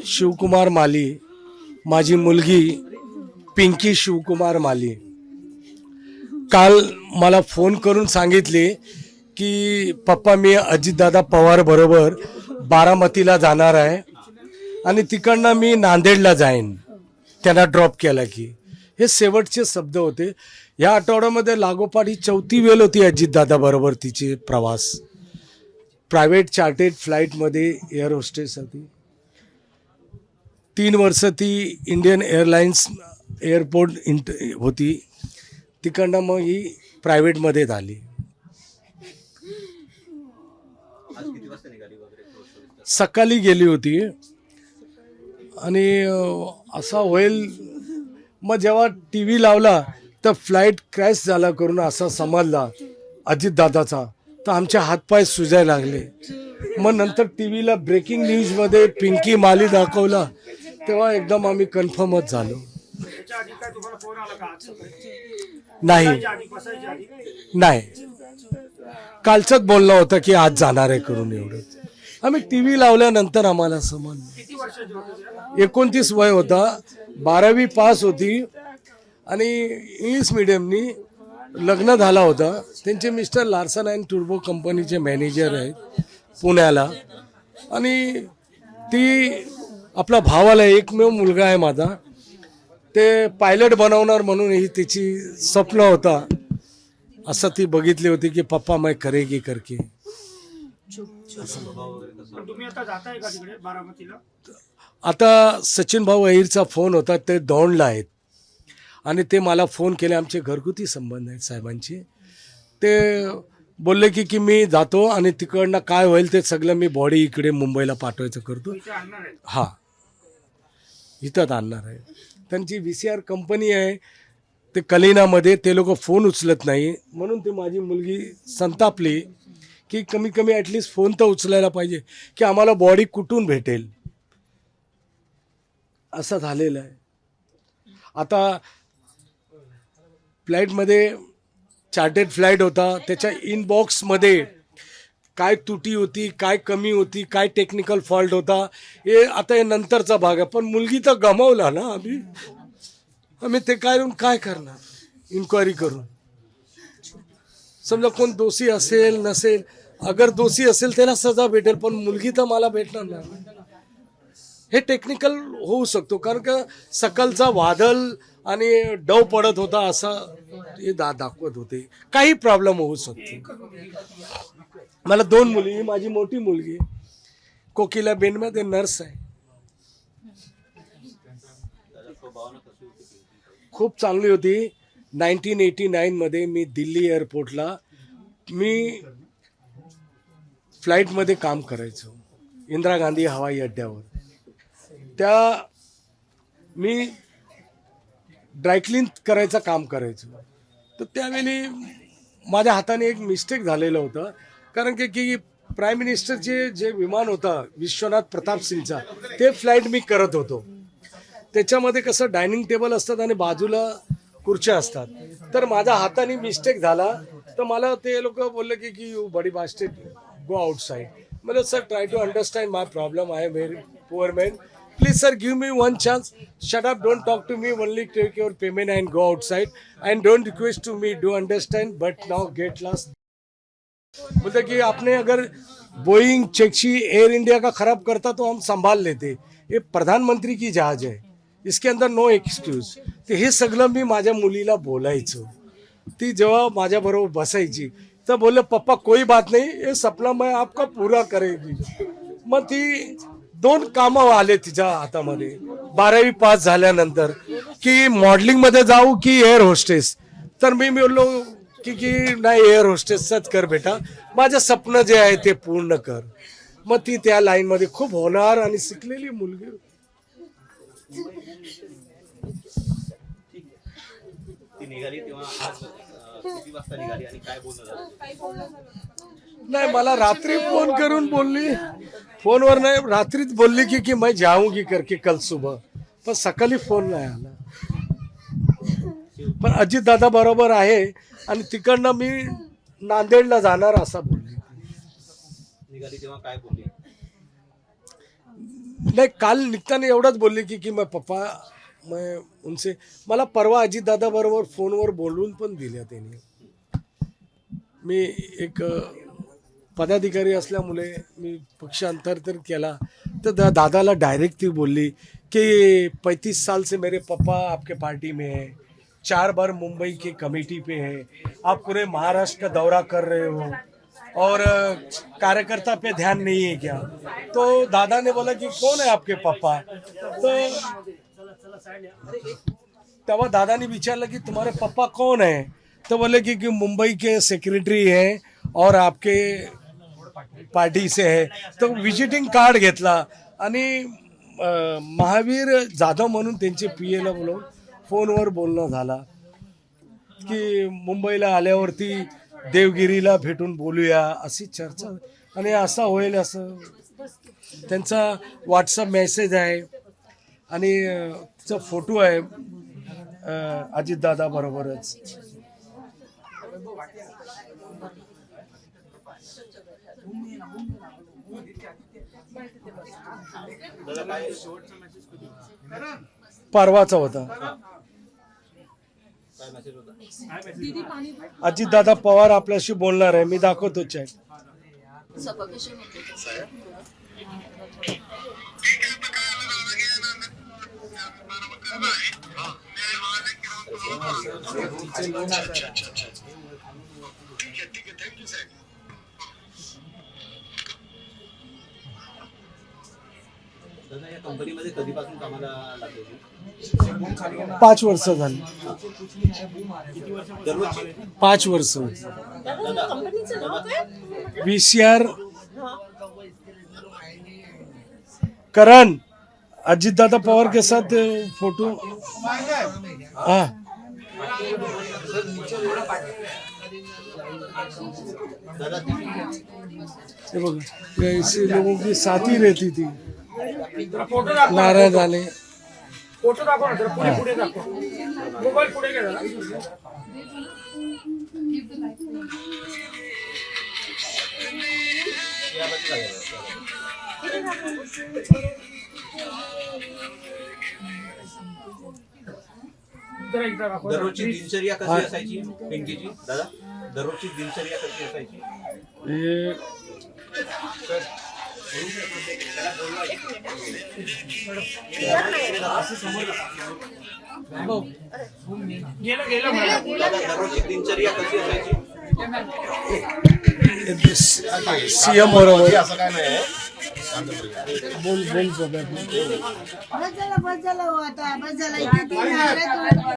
शिवकुमार माली, माझी मुलगी पिंकी शिवकुमार माली काल मला फोन करून सांगितले की पप्पा मी अजितदादा पवार बरोबर बारामतीला जाणार आहे आणि तिकडनं मी नांदेडला जाईन, त्यांना ड्रॉप केला की. हे शेवटचे शब्द होते. या आठवड्यामध्ये लागोपाठ ही 4थी वेळ होती अजितदादा बरोबर तिची प्रवास. प्रायव्हेट चार्टेड फ्लाईटमध्ये एअर होस्टेस होती. 3 वर्ष ती इंडियन एअरलाइन्स एअरपोर्ट होती. तिकडनं मग ही प्रायव्हेटमध्ये झाली. सकाळी गेली होती आणि असा होईल. मग जेव्हा टी व्ही लावला तर फ्लाईट क्रॅश झाला करून असा समजला अजितदादाचा, तर आमचे हातपाय सुजायला लागले. मग नंतर टी व्हीला ब्रेकिंग न्यूजमध्ये पिंकी माली दाखवला तेव्हा एकदम आम्ही कन्फर्मच झालो. नाही नाही, कालचंच बोलणं होतं की आज जाणार आहे करून. एवढं आम्ही टी व्ही लावल्यानंतर आम्हाला समजलं. 29 वय होता, 12वी पास होती आणि इंग्लिश मिडियमनी लग्न झाला होता. त्यांचे मिस्टर लार्सन अँड टुर्बो कंपनीचे मॅनेजर आहेत पुण्याला. आणि ती आपला भावाला एकमेव मुलगा आहे माझा, ते पायलट बनवणार म्हणून ही तिची स्वप्न होता. असं ती बघितली होती की पप्पा मैं करेगी करके. आता सचिन भाऊ अहिरचा फोन होता, ते दौंडला आहेत आणि ते मला फोन केले. आमचे घरगुती संबंध आहेत साहेबांचे. ते बोलले की मी जातो आणि तिकडनं काय होईल ते सगळं मी बॉडी इकडे मुंबईला पाठवायचं करतो. हां, इथंच आणणार आहे. त्यांची VCR कंपनी आहे ते कलिनामध्ये. ते लोक फोन उचलत नाही म्हणून ती माझी मुलगी संतापली की कमी कमी ॲटलिस्ट फोन तर उचलायला पाहिजे की आम्हाला बॉडी कुठून भेटेल. असं झालेलं आहे. आता फ्लाईटमध्ये चार्टेड फ्लाईट होता, त्याच्या इनबॉक्समध्ये काय त्रुटी होती, काय कमी होती, काय टेक्निकल फॉल्ट होता, हे आता हे नंतरचा भाग आहे. पण मुलगी तर गमावला ना आम्ही ते काय करणार इन्क्वायरी करून. समजा कोण दोषी असेल नसेल, अगर दोषी असेल त्याला सजा भेटेल, पण मुलगी तर मला भेटणार नाही. हे टेक्निकल होऊ शकतो कारण का सकाळचा वादळ आणि डव पडत होता असं हे दाखवत होते. काही प्रॉब्लेम होऊ शकतो. मला 2 मुली, माझी मोठी मुलगी कोकिला बेनमध्ये नर्स आहे. खूप चांगली होती. 1989 मध्ये मी दिल्ली एअरपोर्टला मी फ्लाईटमध्ये काम करायचो इंदिरा गांधी हवाई अड्ड्यावर. त्या मी ड्रायक्लीन करायचं काम करायचो. तर त्यावेळी माझ्या हाताने एक मिस्टेक झालेलं होतं कारण की प्राईम मिनिस्टरचे जे विमान होता विश्वनाथ प्रताप सिंगचा, ते फ्लाईट मी करत होतो. त्याच्यामध्ये कसं डायनिंग टेबल असतात आणि बाजूला खुर्च्या असतात. तर माझ्या हाताने मिस्टेक झाला तर मला ते लोक बोलले की you buddy bastard go outside. मतलब sir try to understand my problem. I am very poor man. Please sir, give me one chance. Shut up, don't talk to me, only take your payment and go outside. And don't request to me, do understand, but now get lost. बोलते कि आपने अगर Boeing चेक्सी air India का खराब करता तो हम संभाल लेते. ये प्रधानमंत्री की जहाज है, इसके अंदर नो एक्सक्यूज. ते हे सगळं मी माझ्या मुलीला बोलायचो. ती जेव्हा माझ्याबरोबर बसायची तर बोलले पप्पा कोई बात नहीं, ये सपना मैं आपका पूरा करेगी. मग ती 2 कामं आले तिच्या हातामध्ये 12वी पास झाल्यानंतर की मॉडेलिंग मध्ये जाऊ की एअर होस्टेस. तर मी बोललो की नाही एअर होस्टेसच कर बेटा, माझं स्वप्न जे आहे ते पूर्ण कर. मग ती त्या लाईन मध्ये खूप होणार आणि शिकलेली मुलगी. नाही मला रात्री फोन करून बोलली, फोनवर नाही रात्रीच बोलली की मैं जाऊंगी करके कल सुबह. पण सकाळी फोन नाही आला. पण अजित दादा बरोबर आहे आणि तिकडनं मी नांदेडला जाणार असं बोलली. नाही, काल निघताना एवढंच बोलले की मैं पप्पा मैं उनसे, मला परवा अजितदादा बरोबर फोनवर बोलून पण दिल्या त्यांनी. मी एक पदाधिकारी असल्यामुळे मी पक्षांतर तर केला, तर दादाला डायरेक्ट ती बोलली कि 35 साल से मेरे पापा आपके पार्टी में है, 4 बार मुंबई के कमेटी पे है, आप पूरे महाराष्ट्र का दौरा कर रहे हो और कार्यकर्ता पे ध्यान नहीं है क्या. तो दादा ने बोला कि कौन है आपके पापा. तो तेव्हा दादाने विचारलं की तुम्हारे पापा कौन है. तो बोले कि मुंबई के सेक्रेटरी हैं और आपके पार्टी से है. तो विजिटिंग कार्ड घेतला आणि महावीर जाधव म्हणून त्यांचे पीएला बोलवून फोनवर बोलणं झाला की मुंबईला आल्यावरती देवगिरीला भेटून बोलूया अशी चर्चा. आणि असं होईल असं त्यांचा व्हॉट्सअप मेसेज आहे आणि तिचा फोटो आहे अजितदादा बरोबरच. परवाचा होता. अजितदादा पवार आपल्याशी बोलणार आहे, मी दाखवतो चॅट. दादा या कंपनीमध्ये कधीपासून कामाला लागले? 5 वर्ष झाली. दररोजची 5 वर्ष. VCR करण अजितदादा पवार के साथ फोटो. हाँ ये बघा, ऐसे लोगों की साथ ही रहती थी. नाराज आले. फोटो दाखव ना, जरा पुढे पुढे दाखव. मोबाईल पुढे घ्या जरा. जरा एकदा दाखव. दररोजची दिनचर्या कशी असायची पिंकीची? दादा दररोजची दिनचर्या कशी असायची? ये गेलं गेलं मॅडम. दादा दररोजची दिनचर्या कशी असायची? सीएम बरोबर असं काय नाही आहे. बोल बोल बघा. बस झालं हो आता, बस झालं. इथे 3 हजार आहेत.